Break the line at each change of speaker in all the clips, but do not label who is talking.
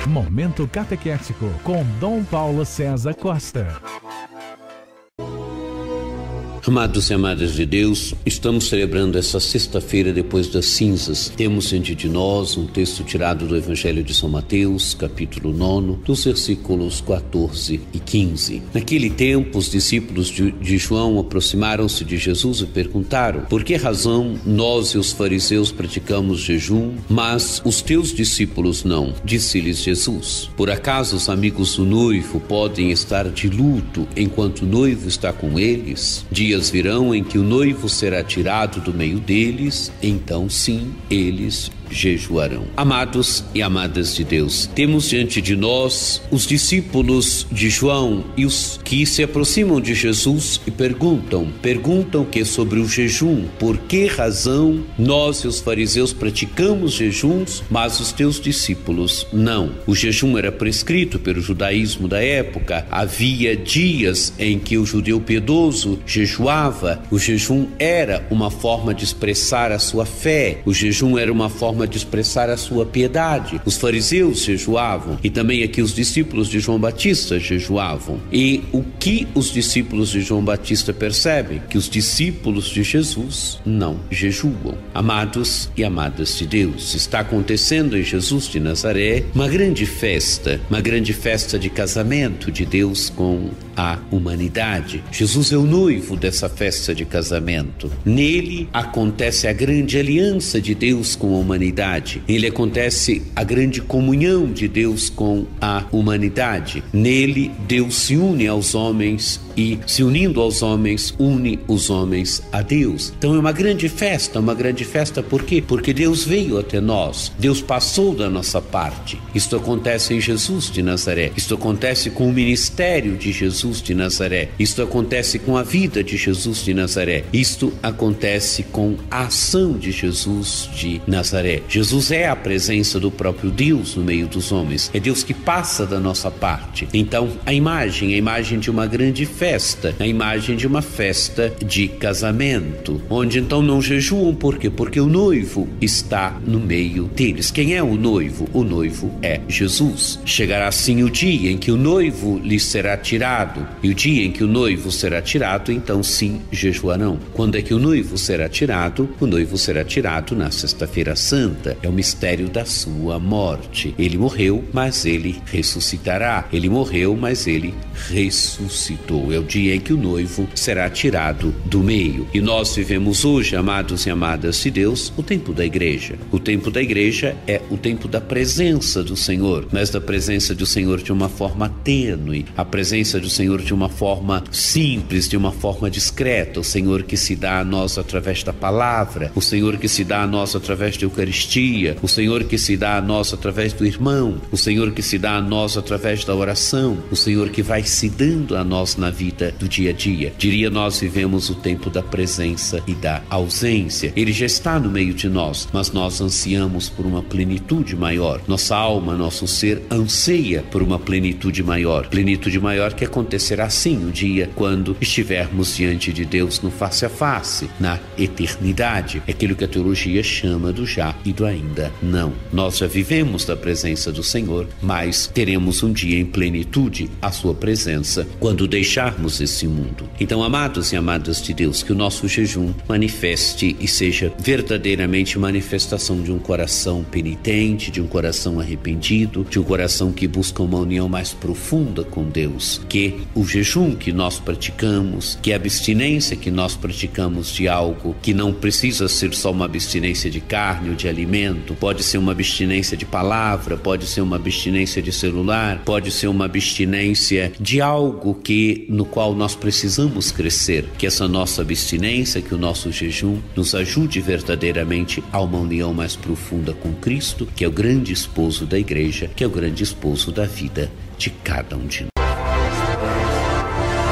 Momento Catequético com Dom Paulo César Costa.
Amados e amadas de Deus, estamos celebrando essa sexta-feira depois das cinzas. Temos diante de nós um texto tirado do Evangelho de São Mateus, capítulo 9, dos versículos 14 e 15. Naquele tempo, os discípulos de João aproximaram-se de Jesus e perguntaram: por que razão nós e os fariseus praticamos jejum, mas os teus discípulos não? Disse-lhes Jesus: por acaso os amigos do noivo podem estar de luto enquanto o noivo está com eles? Dias virão em que o noivo será tirado do meio deles, então sim, eles jejuarão. Amados e amadas de Deus, temos diante de nós os discípulos de João e os que se aproximam de Jesus e perguntam que sobre o jejum, por que razão nós e os fariseus praticamos jejuns, mas os teus discípulos não? O jejum era prescrito pelo judaísmo da época, havia dias em que o judeu piedoso jejuava, o jejum era uma forma de expressar a sua fé, o jejum era uma forma de expressar a sua piedade. Os fariseus jejuavam e também aqui os discípulos de João Batista jejuavam. E o que os discípulos de João Batista percebem? Que os discípulos de Jesus não jejuam. Amados e amadas de Deus, está acontecendo em Jesus de Nazaré uma grande festa de casamento de Deus com a humanidade. Jesus é o noivo dessa festa de casamento. Nele acontece a grande aliança de Deus com a humanidade. Nele acontece a grande comunhão de Deus com a humanidade. Nele Deus se une aos homens e, se unindo aos homens, une os homens a Deus. Então é uma grande festa por quê? Porque Deus veio até nós, Deus passou da nossa parte. Isto acontece em Jesus de Nazaré, isto acontece com o ministério de Jesus de Nazaré, isto acontece com a vida de Jesus de Nazaré, isto acontece com a ação de Jesus de Nazaré. Jesus é a presença do próprio Deus no meio dos homens, é Deus que passa da nossa parte. Então a imagem de uma grande festa, a imagem de uma festa de casamento, onde então não jejuam, por quê? Porque o noivo está no meio deles. Quem é o noivo? O noivo é Jesus. Chegará assim o dia em que o noivo lhes será tirado, e o dia em que o noivo será tirado, então sim jejuarão. Quando é que o noivo será tirado? O noivo será tirado na Sexta-feira Santa, é o mistério da sua morte. Ele morreu, mas ele ressuscitará. Ele morreu, mas ele ressuscitou. É o dia em que o noivo será tirado do meio. E nós vivemos hoje, amados e amadas de Deus, o tempo da igreja. O tempo da igreja é o tempo da presença do Senhor, mas da presença do Senhor de uma forma tênue, a presença do Senhor de uma forma simples, de uma forma discreta, o Senhor que se dá a nós através da palavra, o Senhor que se dá a nós através da Eucaristia, o Senhor que se dá a nós através do irmão, o Senhor que se dá a nós através da oração, o Senhor que vai se dando a nós na vida do dia a dia. Diria, nós vivemos o tempo da presença e da ausência. Ele já está no meio de nós, mas nós ansiamos por uma plenitude maior. Nossa alma, nosso ser anseia por uma plenitude maior que acontecerá sim o dia quando estivermos diante de Deus no face a face, na eternidade. É aquilo que a teologia chama do já e do ainda não. Nós já vivemos da presença do Senhor, mas teremos um dia em plenitude a sua presença quando deixarmos esse mundo. Então, amados e amadas de Deus, que o nosso jejum manifeste e seja verdadeiramente manifestação de um coração penitente, de um coração arrependido, de um coração que busca uma união mais profunda com Deus. Que o jejum que nós praticamos, que a abstinência que nós praticamos de algo que não precisa ser só uma abstinência de carne ou de alimento, pode ser uma abstinência de palavra, pode ser uma abstinência de celular, pode ser uma abstinência de algo no qual nós precisamos crescer. Que essa nossa abstinência, que o nosso jejum nos ajude verdadeiramente a uma união mais profunda com Cristo, que é o grande esposo da igreja, que é o grande esposo da vida de cada um de nós.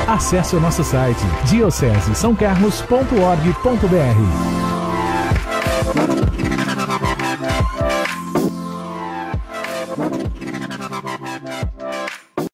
Acesse o nosso site diocesesaocarlos.org.br.